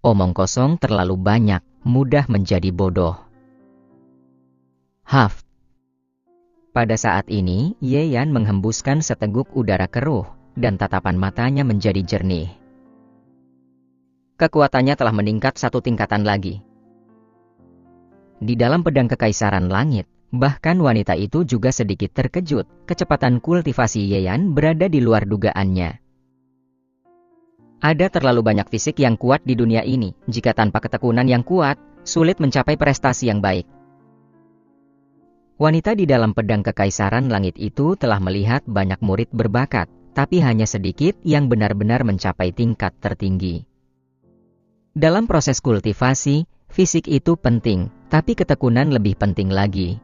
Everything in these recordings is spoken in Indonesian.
Omong kosong terlalu banyak, mudah menjadi bodoh. Haf. Pada saat ini, Ye Yan menghembuskan seteguk udara keruh, dan tatapan matanya menjadi jernih. Kekuatannya telah meningkat satu tingkatan lagi. Di dalam pedang Kekaisaran Langit, bahkan wanita itu juga sedikit terkejut. Kecepatan kultivasi Ye Yan berada di luar dugaannya. Ada terlalu banyak fisik yang kuat di dunia ini. Jika tanpa ketekunan yang kuat, sulit mencapai prestasi yang baik. Wanita di dalam pedang Kekaisaran Langit itu telah melihat banyak murid berbakat, tapi hanya sedikit yang benar-benar mencapai tingkat tertinggi. Dalam proses kultivasi, fisik itu penting, tapi ketekunan lebih penting lagi.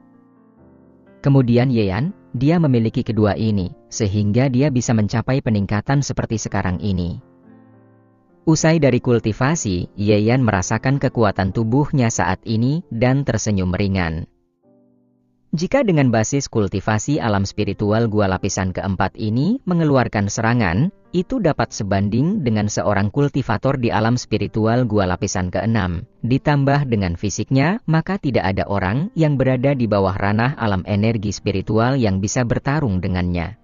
Kemudian Ye Yan, dia memiliki kedua ini, sehingga dia bisa mencapai peningkatan seperti sekarang ini. Usai dari kultivasi, Ye Yan merasakan kekuatan tubuhnya saat ini dan tersenyum ringan. Jika dengan basis kultivasi alam spiritual gua lapisan keempat ini mengeluarkan serangan, itu dapat sebanding dengan seorang kultivator di alam spiritual gua lapisan keenam. Ditambah dengan fisiknya, maka tidak ada orang yang berada di bawah ranah alam energi spiritual yang bisa bertarung dengannya.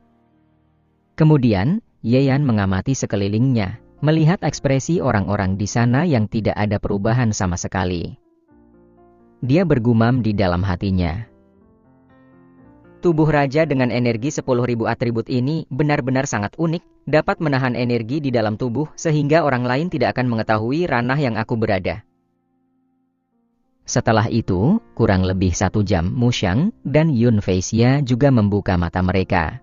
Kemudian, Ye Yan mengamati sekelilingnya, melihat ekspresi orang-orang di sana yang tidak ada perubahan sama sekali. Dia bergumam di dalam hatinya. Tubuh raja dengan energi 10.000 atribut ini benar-benar sangat unik, dapat menahan energi di dalam tubuh sehingga orang lain tidak akan mengetahui ranah yang aku berada. Setelah itu, kurang lebih 1 jam, Mu Xiang dan Yun Feixia juga membuka mata mereka.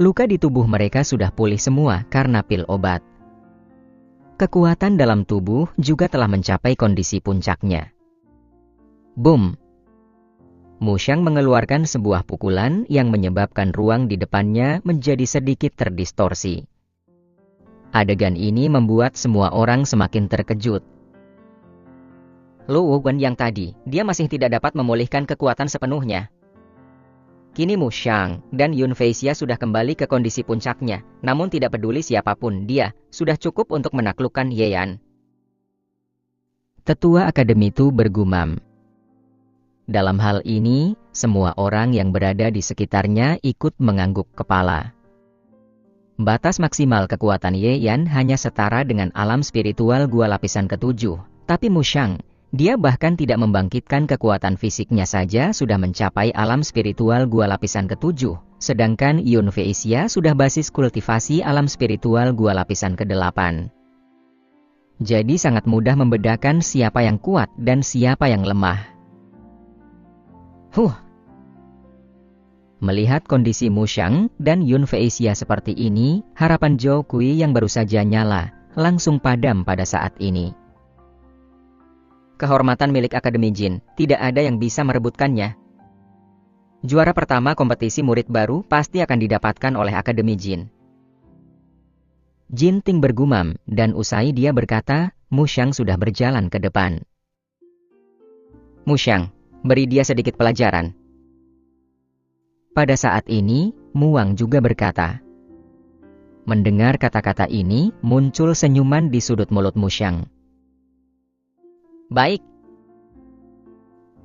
Luka di tubuh mereka sudah pulih semua karena pil obat. Kekuatan dalam tubuh juga telah mencapai kondisi puncaknya. Boom! Mu Xiang mengeluarkan sebuah pukulan yang menyebabkan ruang di depannya menjadi sedikit terdistorsi. Adegan ini membuat semua orang semakin terkejut. Lu Wuwen yang tadi, dia masih tidak dapat memulihkan kekuatan sepenuhnya. Kini Mu Xiang dan Yun Feixia sudah kembali ke kondisi puncaknya, namun tidak peduli siapapun dia, sudah cukup untuk menaklukkan Ye Yan. Tetua Akademi itu bergumam. Dalam hal ini, semua orang yang berada di sekitarnya ikut mengangguk kepala. Batas maksimal kekuatan Ye Yan hanya setara dengan alam spiritual gua lapisan ke-7. Tapi Mu Xiang, dia bahkan tidak membangkitkan kekuatan fisiknya saja sudah mencapai alam spiritual gua lapisan ke-7. Sedangkan Yun Feixia sudah basis kultivasi alam spiritual gua lapisan ke-8. Jadi sangat mudah membedakan siapa yang kuat dan siapa yang lemah. Melihat kondisi Mu Xiang dan Yun Feixia seperti ini, harapan Zhou Kui yang baru saja nyala, langsung padam pada saat ini. Kehormatan milik Akademi Jin, tidak ada yang bisa merebutkannya. Juara pertama kompetisi murid baru pasti akan didapatkan oleh Akademi Jin. Jin Ting bergumam, dan usai dia berkata, Mu Xiang sudah berjalan ke depan. Mu Xiang, beri dia sedikit pelajaran. Pada saat ini, Mu Wang juga berkata. Mendengar kata-kata ini, muncul senyuman di sudut mulut Mu Xiang. Baik.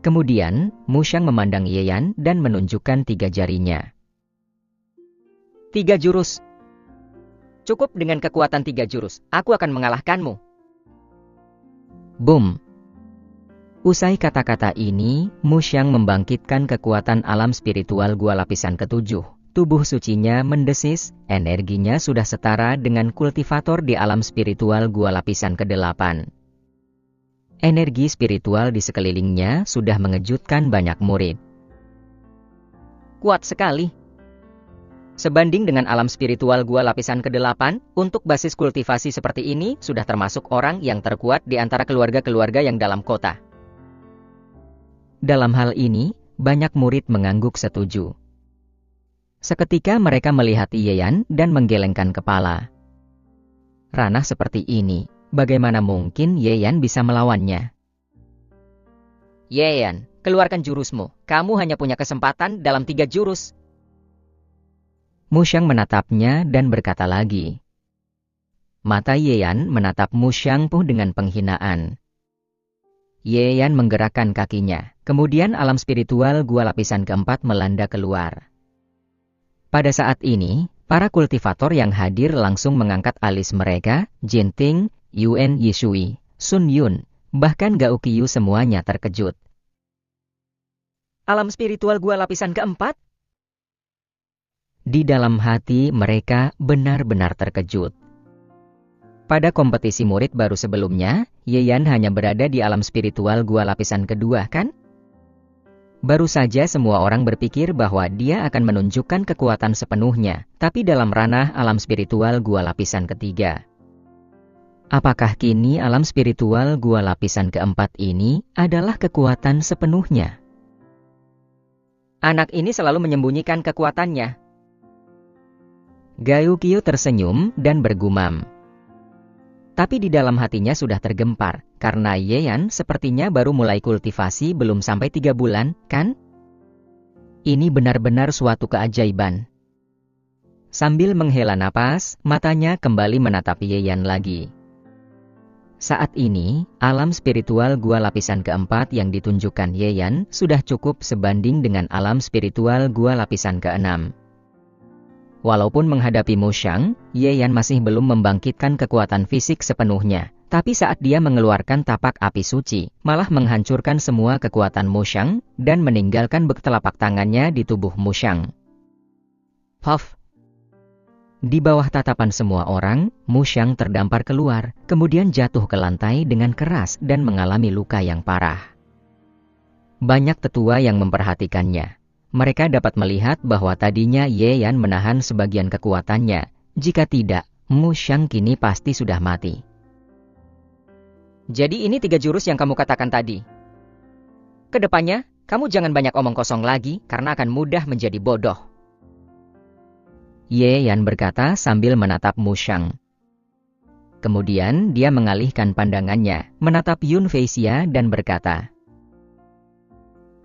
Kemudian, Mu Xiang memandang Ye Yan dan menunjukkan 3 jarinya. 3 jurus. Cukup dengan kekuatan 3 jurus, aku akan mengalahkanmu. Boom. Usai kata-kata ini, Mu Xiang membangkitkan kekuatan alam spiritual gua lapisan ke-7. Tubuh sucinya mendesis, energinya sudah setara dengan kultivator di alam spiritual gua lapisan ke-8. Energi spiritual di sekelilingnya sudah mengejutkan banyak murid. Kuat sekali. Sebanding dengan alam spiritual gua lapisan ke-8, untuk basis kultivasi seperti ini sudah termasuk orang yang terkuat di antara keluarga-keluarga yang dalam kota. Dalam hal ini, banyak murid mengangguk setuju. Seketika mereka melihat Ye Yan dan menggelengkan kepala. Ranah seperti ini, bagaimana mungkin Ye Yan bisa melawannya? Ye Yan, keluarkan jurusmu. Kamu hanya punya kesempatan dalam 3 jurus. Mu Xiang menatapnya dan berkata lagi. Mata Yeyan menatap Mu Xiangpu dengan penghinaan. Yeyan menggerakkan kakinya, kemudian alam spiritual gua lapisan keempat melanda keluar. Pada saat ini, para kultivator yang hadir langsung mengangkat alis mereka, Jinting, Yuan Yishui, Sun Yun, bahkan Gao Qiu semuanya terkejut. Alam spiritual gua lapisan keempat? Di dalam hati mereka benar-benar terkejut. Pada kompetisi murid baru sebelumnya, Yeyan hanya berada di alam spiritual gua lapisan kedua, kan? Baru saja semua orang berpikir bahwa dia akan menunjukkan kekuatan sepenuhnya, tapi dalam ranah alam spiritual gua lapisan ketiga. Apakah kini alam spiritual gua lapisan keempat ini adalah kekuatan sepenuhnya? Anak ini selalu menyembunyikan kekuatannya. Gao Qiu tersenyum dan bergumam. Tapi di dalam hatinya sudah tergempar, karena Yeyan sepertinya baru mulai kultivasi belum sampai 3 bulan, kan? Ini benar-benar suatu keajaiban. Sambil menghela napas, matanya kembali menatap Yeyan lagi. Saat ini, alam spiritual gua lapisan keempat yang ditunjukkan Yeyan sudah cukup sebanding dengan alam spiritual gua lapisan keenam. Walaupun menghadapi Mu Xiang, Yeyan masih belum membangkitkan kekuatan fisik sepenuhnya. Tapi saat dia mengeluarkan tapak api suci, malah menghancurkan semua kekuatan Mu Xiang dan meninggalkan bekas telapak tangannya di tubuh Mu Xiang. Puff! Di bawah tatapan semua orang, Mu Xiang terdampar keluar, kemudian jatuh ke lantai dengan keras dan mengalami luka yang parah. Banyak tetua yang memperhatikannya. Mereka dapat melihat bahwa tadinya Yeyan menahan sebagian kekuatannya. Jika tidak, Mu Xiang kini pasti sudah mati. Jadi ini 3 jurus yang kamu katakan tadi. Kedepannya, kamu jangan banyak omong kosong lagi karena akan mudah menjadi bodoh. Yeyan berkata sambil menatap Mu Xiang. Kemudian dia mengalihkan pandangannya, menatap Yun Feixia dan berkata,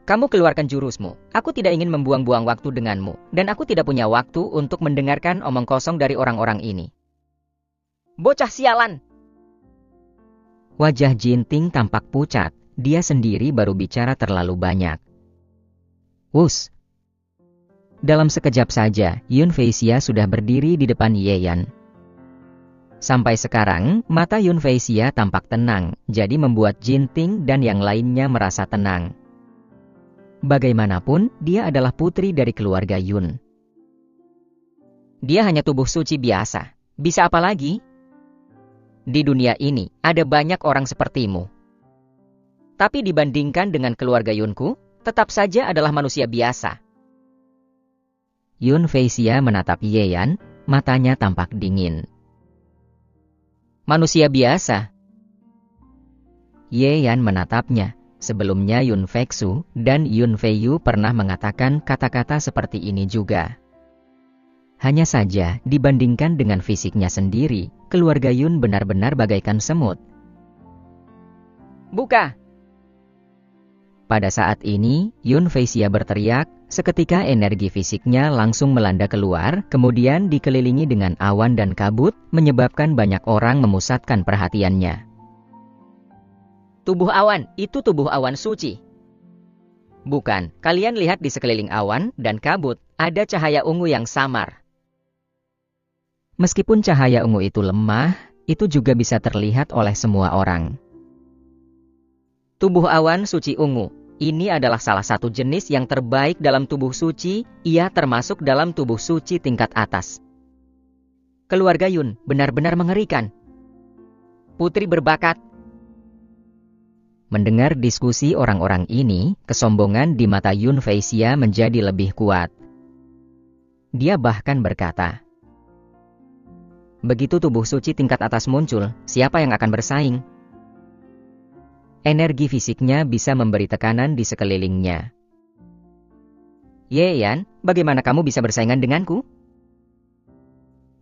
kamu keluarkan jurusmu. Aku tidak ingin membuang-buang waktu denganmu, dan aku tidak punya waktu untuk mendengarkan omong kosong dari orang-orang ini. Bocah sialan! Wajah Jinting tampak pucat, dia sendiri baru bicara terlalu banyak. Wus! Dalam sekejap saja, Yun Feixia sudah berdiri di depan Yeyan. Sampai sekarang, mata Yun Feixia tampak tenang, jadi membuat Jinting dan yang lainnya merasa tenang. Bagaimanapun, dia adalah putri dari keluarga Yun. Dia hanya tubuh suci biasa. Bisa apa lagi? Di dunia ini, ada banyak orang sepertimu. Tapi dibandingkan dengan keluarga Yunku, tetap saja adalah manusia biasa. Yun Feixia menatap Yeyan, matanya tampak dingin. Manusia biasa? Yeyan menatapnya. Sebelumnya Yun Feixu dan Yun Feiyu pernah mengatakan kata-kata seperti ini juga. Hanya saja, dibandingkan dengan fisiknya sendiri, keluarga Yun benar-benar bagaikan semut. Buka! Pada saat ini, Yun Feixia berteriak, seketika energi fisiknya langsung melanda keluar, kemudian dikelilingi dengan awan dan kabut, menyebabkan banyak orang memusatkan perhatiannya. Tubuh awan, itu tubuh awan suci. Bukan, kalian lihat di sekeliling awan dan kabut, ada cahaya ungu yang samar. Meskipun cahaya ungu itu lemah, itu juga bisa terlihat oleh semua orang. Tubuh awan suci ungu, ini adalah salah satu jenis yang terbaik dalam tubuh suci, ia termasuk dalam tubuh suci tingkat atas. Keluarga Yun benar-benar mengerikan. Putri berbakat. Mendengar diskusi orang-orang ini, kesombongan di mata Yun Feixia menjadi lebih kuat. Dia bahkan berkata, begitu tubuh suci tingkat atas muncul, siapa yang akan bersaing? Energi fisiknya bisa memberi tekanan di sekelilingnya. Yeyan, bagaimana kamu bisa bersaingan denganku?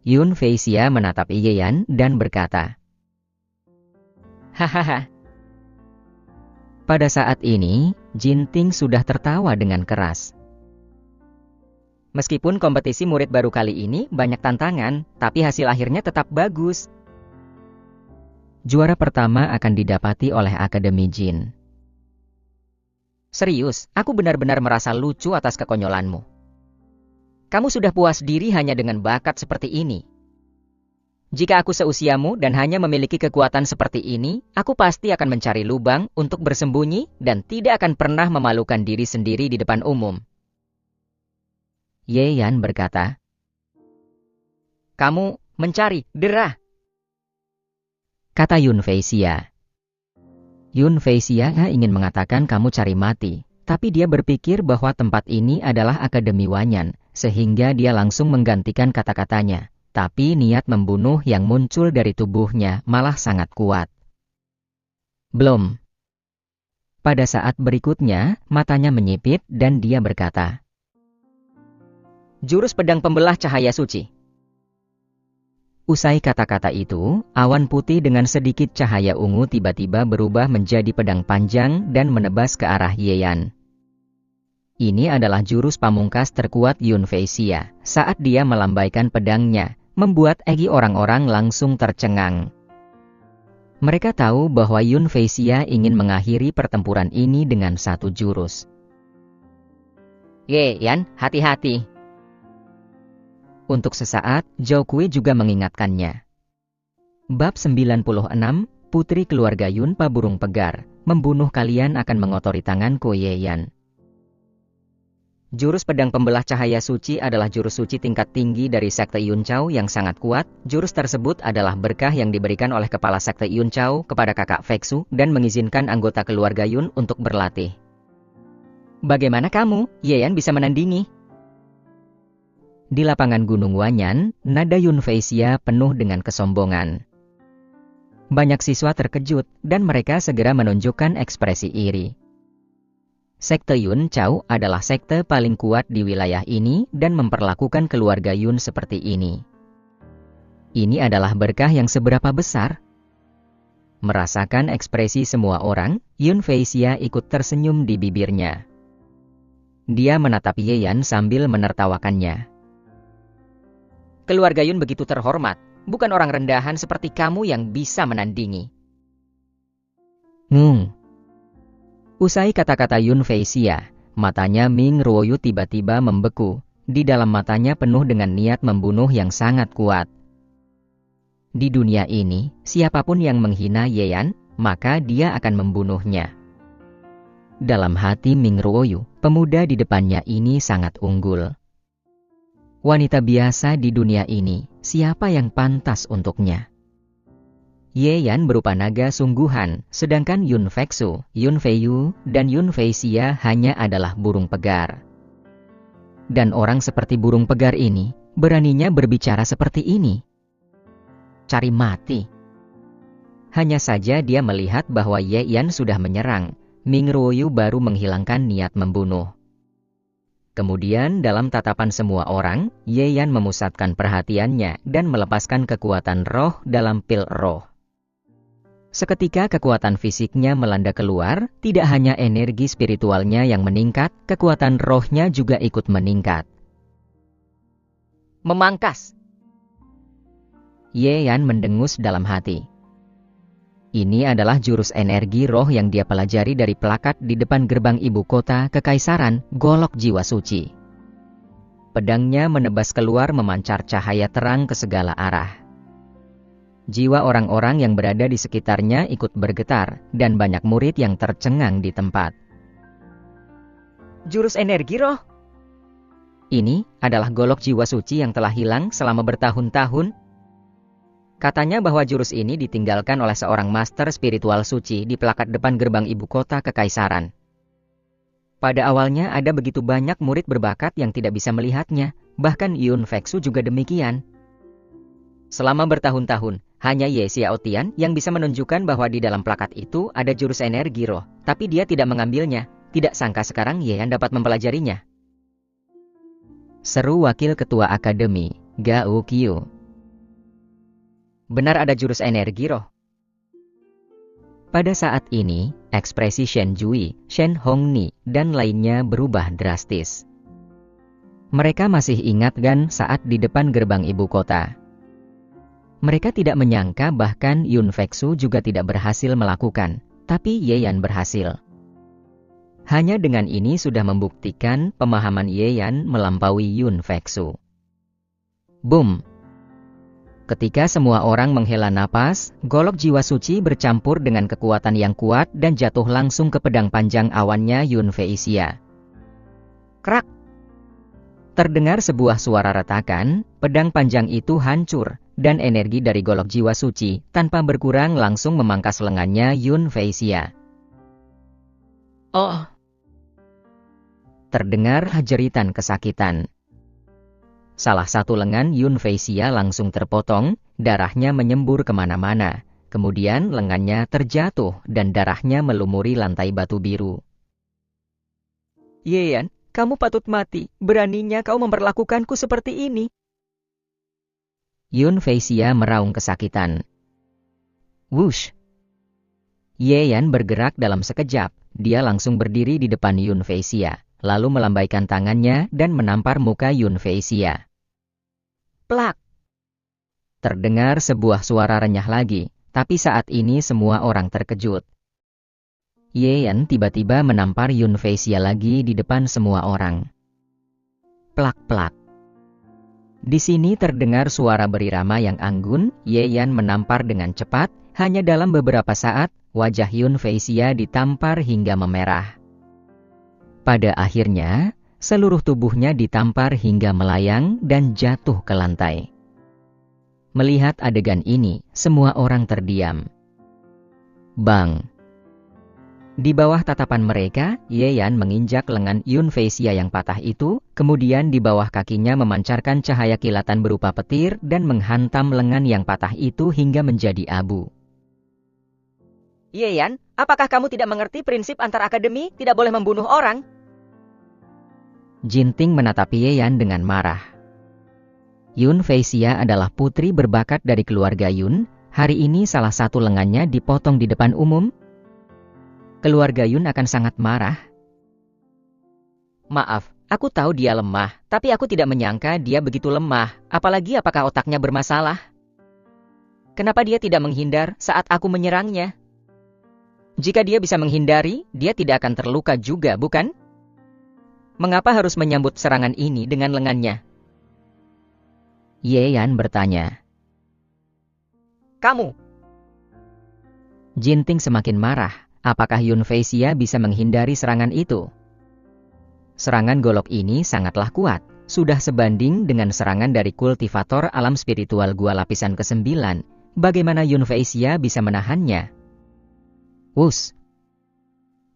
Yun Feixia menatap Yeyan dan berkata, hahaha. Pada saat ini, Jinting sudah tertawa dengan keras. Meskipun kompetisi murid baru kali ini banyak tantangan, tapi hasil akhirnya tetap bagus. juara pertama akan didapati oleh Akademi Jin. Serius, aku benar-benar merasa lucu atas kekonyolanmu. Kamu sudah puas diri hanya dengan bakat seperti ini. Jika aku seusiamu dan hanya memiliki kekuatan seperti ini, aku pasti akan mencari lubang untuk bersembunyi dan tidak akan pernah memalukan diri sendiri di depan umum. Ye Yan berkata, "Kamu mencari derah," kata Yun Feixia. Yun Feixia ingin mengatakan kamu cari mati, tapi dia berpikir bahwa tempat ini adalah Akademi Wanyan, sehingga dia langsung menggantikan kata-katanya. Tapi niat membunuh yang muncul dari tubuhnya malah sangat kuat. Belum. Pada saat berikutnya, matanya menyipit dan dia berkata, "Jurus pedang pembelah cahaya suci." Usai kata-kata itu, awan putih dengan sedikit cahaya ungu tiba-tiba berubah menjadi pedang panjang dan menebas ke arah Ye Yan. Ini adalah jurus pamungkas terkuat Yun Feixia. Saat dia melambaikan pedangnya, membuat egi orang-orang langsung tercengang. Mereka tahu bahwa Yun Feixia ingin mengakhiri pertempuran ini dengan satu jurus. "Ye Yan, hati-hati." Untuk sesaat, Zhao Kui juga mengingatkannya. Bab 96, Putri Keluarga Yunpa Burung Pegar, membunuh kalian akan mengotori tanganku Ye Yan. Jurus pedang pembelah cahaya suci adalah jurus suci tingkat tinggi dari sekte Yunchao yang sangat kuat. Jurus tersebut adalah berkah yang diberikan oleh kepala sekte Yunchao kepada kakak Feksu dan mengizinkan anggota keluarga Yun untuk berlatih. Bagaimana kamu, Ye Yan, bisa menandingi? Di lapangan Gunung Wanyan, nada Yun Feixia penuh dengan kesombongan. Banyak siswa terkejut dan mereka segera menunjukkan ekspresi iri. Sekte Yunchao adalah sekte paling kuat di wilayah ini dan memperlakukan keluarga Yun seperti ini. Ini adalah berkah yang seberapa besar? Merasakan ekspresi semua orang, Yun Feixia ikut tersenyum di bibirnya. Dia menatap Ye Yan sambil menertawakannya. "Keluarga Yun begitu terhormat, bukan orang rendahan seperti kamu yang bisa menandingi." Usai kata-kata Yun Feixia, matanya Ming Ruoyu tiba-tiba membeku. Di dalam matanya penuh dengan niat membunuh yang sangat kuat. Di dunia ini, siapapun yang menghina Ye Yan, maka dia akan membunuhnya. Dalam hati Ming Ruoyu, pemuda di depannya ini sangat unggul. Wanita biasa di dunia ini, siapa yang pantas untuknya? Ye Yan berupa naga sungguhan, sedangkan Yun Feksu, Yun Feiyu, dan Yun Feixia hanya adalah burung pegar. Dan orang seperti burung pegar ini, beraninya berbicara seperti ini. Cari mati. Hanya saja dia melihat bahwa Ye Yan sudah menyerang, Ming Ruoyu baru menghilangkan niat membunuh. Kemudian dalam tatapan semua orang, Ye Yan memusatkan perhatiannya dan melepaskan kekuatan roh dalam pil roh. Seketika kekuatan fisiknya melanda keluar, tidak hanya energi spiritualnya yang meningkat, kekuatan rohnya juga ikut meningkat. Memangkas. Ye Yan mendengus dalam hati. Ini adalah jurus energi roh yang dia pelajari dari plakat di depan gerbang ibu kota Kekaisaran, Golok Jiwa Suci. Pedangnya menebas keluar memancar cahaya terang ke segala arah. Jiwa orang-orang yang berada di sekitarnya ikut bergetar, dan banyak murid yang tercengang di tempat. Jurus energi roh? Ini adalah golok jiwa suci yang telah hilang selama bertahun-tahun. Katanya bahwa jurus ini ditinggalkan oleh seorang master spiritual suci di plakat depan gerbang ibu kota Kekaisaran. Pada awalnya ada begitu banyak murid berbakat yang tidak bisa melihatnya, bahkan Yun Feksu juga demikian. Selama bertahun-tahun, hanya Ye Xiaotian yang bisa menunjukkan bahwa di dalam plakat itu ada jurus energi roh, tapi dia tidak mengambilnya. Tidak sangka sekarang Ye Yan dapat mempelajarinya. Seru Wakil Ketua Akademi, Gao Qiu. Benar ada jurus energi roh. Pada saat ini, ekspresi Shen Jui, Shen Hongni, dan lainnya berubah drastis. Mereka masih ingat kan saat di depan gerbang ibu kota. Mereka tidak menyangka bahkan Yun Fexu juga tidak berhasil melakukan, tapi Ye Yan berhasil. Hanya dengan ini sudah membuktikan pemahaman Ye Yan melampaui Yun Fexu. Boom! Ketika semua orang menghela napas, golok jiwa suci bercampur dengan kekuatan yang kuat dan jatuh langsung ke pedang panjang awannya Yun Feisia. Krak! Terdengar sebuah suara retakan, pedang panjang itu hancur, dan energi dari golok jiwa suci tanpa berkurang langsung memangkas lengannya Yun Feisia. Oh! Terdengar jeritan kesakitan. Salah satu lengan Yun Feisia langsung terpotong, darahnya menyembur kemana-mana. Kemudian lengannya terjatuh dan darahnya melumuri lantai batu biru. Ye Yan, kamu patut mati. Beraninya kau memperlakukanku seperti ini. Yun Feisia meraung kesakitan. Wush! Ye Yan bergerak dalam sekejap. Dia langsung berdiri di depan Yun Feisia, lalu melambaikan tangannya dan menampar muka Yun Feisia. Plak! Terdengar sebuah suara renyah lagi, tapi saat ini semua orang terkejut. Ye Yan tiba-tiba menampar Yun Feisia lagi di depan semua orang. Plak-plak. Di sini terdengar suara berirama yang anggun. Ye Yan menampar dengan cepat, hanya dalam beberapa saat, wajah Yun Feisia ditampar hingga memerah. Pada akhirnya, seluruh tubuhnya ditampar hingga melayang dan jatuh ke lantai. Melihat adegan ini, semua orang terdiam. Bang! Di bawah tatapan mereka, Ye Yan menginjak lengan Yun Feisia yang patah itu, kemudian di bawah kakinya memancarkan cahaya kilatan berupa petir dan menghantam lengan yang patah itu hingga menjadi abu. Ye Yan, apakah kamu tidak mengerti prinsip antar akademi tidak boleh membunuh orang? Jinting menatap Ye Yan dengan marah. Yun Feisia adalah putri berbakat dari keluarga Yun. Hari ini salah satu lengannya dipotong di depan umum. Keluarga Yun akan sangat marah. Maaf, aku tahu dia lemah, tapi aku tidak menyangka dia begitu lemah. Apalagi apakah otaknya bermasalah? Kenapa dia tidak menghindar saat aku menyerangnya? Jika dia bisa menghindari, dia tidak akan terluka juga, bukan? Mengapa harus menyambut serangan ini dengan lengannya? Ye Yan bertanya. Kamu! Jinting semakin marah. Apakah Yun Feisia bisa menghindari serangan itu? Serangan golok ini sangatlah kuat. Sudah sebanding dengan serangan dari kultivator alam spiritual gua lapisan ke-9. Bagaimana Yun Feisia bisa menahannya? Wus!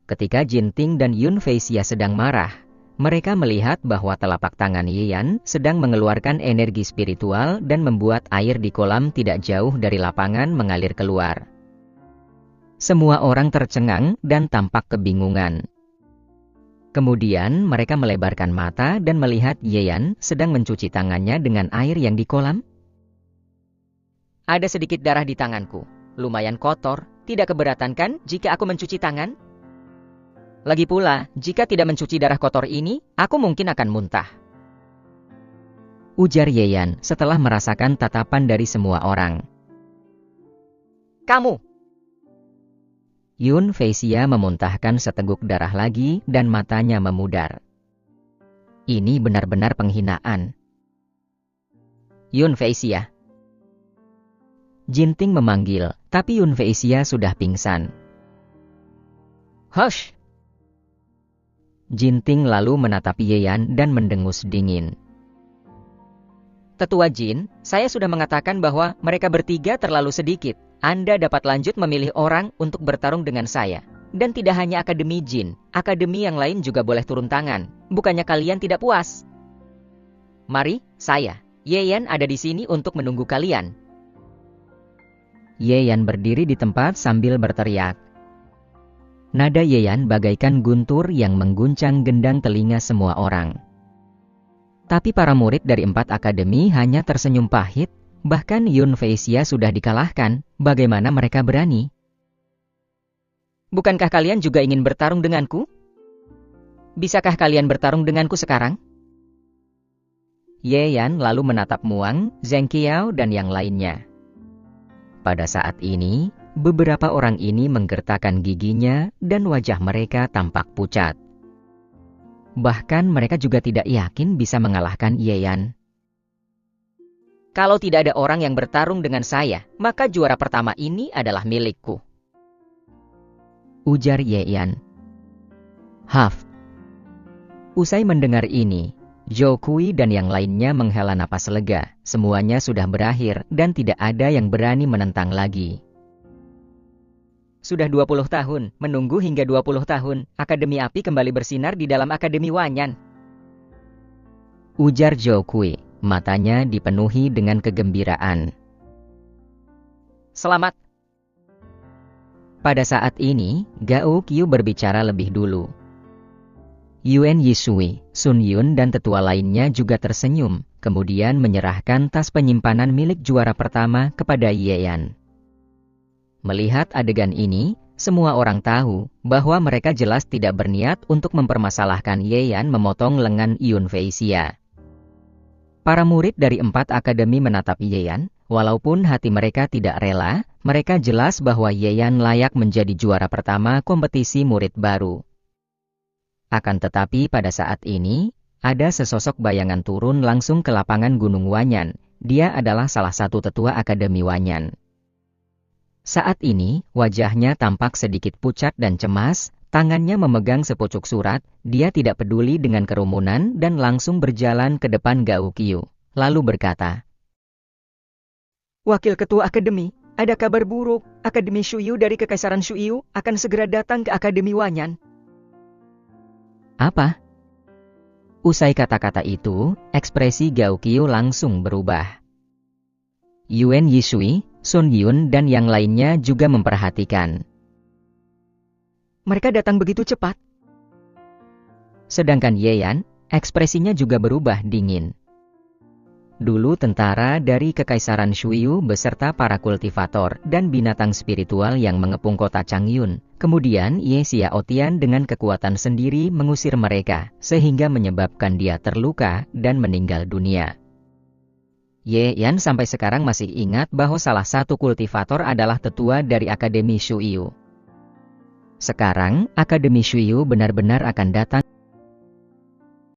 Ketika Jinting dan Yun Feisia sedang marah, mereka melihat bahwa telapak tangan Ye Yan sedang mengeluarkan energi spiritual dan membuat air di kolam tidak jauh dari lapangan mengalir keluar. Semua orang tercengang dan tampak kebingungan. Kemudian mereka melebarkan mata dan melihat Ye Yan sedang mencuci tangannya dengan air yang di kolam. Ada sedikit darah di tanganku, lumayan kotor, tidak keberatan kan jika aku mencuci tangan? Lagi pula, jika tidak mencuci darah kotor ini, aku mungkin akan muntah. Ujar Ye Yan setelah merasakan tatapan dari semua orang. Kamu! Yun Feisia memuntahkan seteguk darah lagi dan matanya memudar. Ini benar-benar penghinaan. Yun Feisia. Jinting memanggil, tapi Yun Feisia sudah pingsan. Hush! Jinting lalu menatap Ye Yan dan mendengus dingin. Tetua Jin, saya sudah mengatakan bahwa mereka bertiga terlalu sedikit. Anda dapat lanjut memilih orang untuk bertarung dengan saya. Dan tidak hanya Akademi Jin, akademi yang lain juga boleh turun tangan. Bukannya kalian tidak puas? Mari, saya, Ye Yan ada di sini untuk menunggu kalian. Ye Yan berdiri di tempat sambil berteriak. Nada Ye Yan bagaikan guntur yang mengguncang gendang telinga semua orang. Tapi para murid dari 4 akademi hanya tersenyum pahit. Bahkan Yun Feisia sudah dikalahkan, bagaimana mereka berani? Bukankah kalian juga ingin bertarung denganku? Bisakah kalian bertarung denganku sekarang? Ye Yan lalu menatap Muang, Zheng Qiao dan yang lainnya. Pada saat ini, beberapa orang ini menggertakkan giginya dan wajah mereka tampak pucat. Bahkan mereka juga tidak yakin bisa mengalahkan Ye Yan. Kalau tidak ada orang yang bertarung dengan saya, maka juara pertama ini adalah milikku, ujar Ye Yan. Haf. Usai mendengar ini, Zhou Kui dan yang lainnya menghela napas lega. Semuanya sudah berakhir dan tidak ada yang berani menentang lagi. Sudah 20 tahun, menunggu hingga 20 tahun, Akademi Api kembali bersinar di dalam Akademi Wanyan, ujar Zhou Kui, matanya dipenuhi dengan kegembiraan. Selamat. Pada saat ini, Gao Qiu berbicara lebih dulu. Yuan Yishui, Sun Yun dan tetua lainnya juga tersenyum, kemudian menyerahkan tas penyimpanan milik juara pertama kepada Ye Yan. Melihat adegan ini, semua orang tahu bahwa mereka jelas tidak berniat untuk mempermasalahkan Ye Yan memotong lengan Yun Feixia. Para murid dari 4 akademi menatap Ye Yan, walaupun hati mereka tidak rela, mereka jelas bahwa Ye Yan layak menjadi juara pertama kompetisi murid baru. Akan tetapi pada saat ini, ada sesosok bayangan turun langsung ke lapangan Gunung Wanyan. Dia adalah salah satu tetua Akademi Wanyan. Saat ini, wajahnya tampak sedikit pucat dan cemas, tangannya memegang sepucuk surat, dia tidak peduli dengan kerumunan dan langsung berjalan ke depan Gao Qiu, lalu berkata, Wakil Ketua Akademi, ada kabar buruk, Akademi Shuyu dari Kekaisaran Shuyu akan segera datang ke Akademi Wanyan. Apa? Usai kata-kata itu, ekspresi Gao Qiu langsung berubah. Yuan Yishui, Sun Yun dan yang lainnya juga memperhatikan. Mereka datang begitu cepat. Sedangkan Ye Yan, ekspresinya juga berubah dingin. Dulu tentara dari Kekaisaran Shuyu beserta para kultivator dan binatang spiritual yang mengepung kota Changyun. Kemudian Ye Xiaotian dengan kekuatan sendiri mengusir mereka, sehingga menyebabkan dia terluka dan meninggal dunia. Ye Yan sampai sekarang masih ingat bahwa salah satu kultivator adalah tetua dari Akademi Shuyu. Sekarang, Akademi Shuyu benar-benar akan datang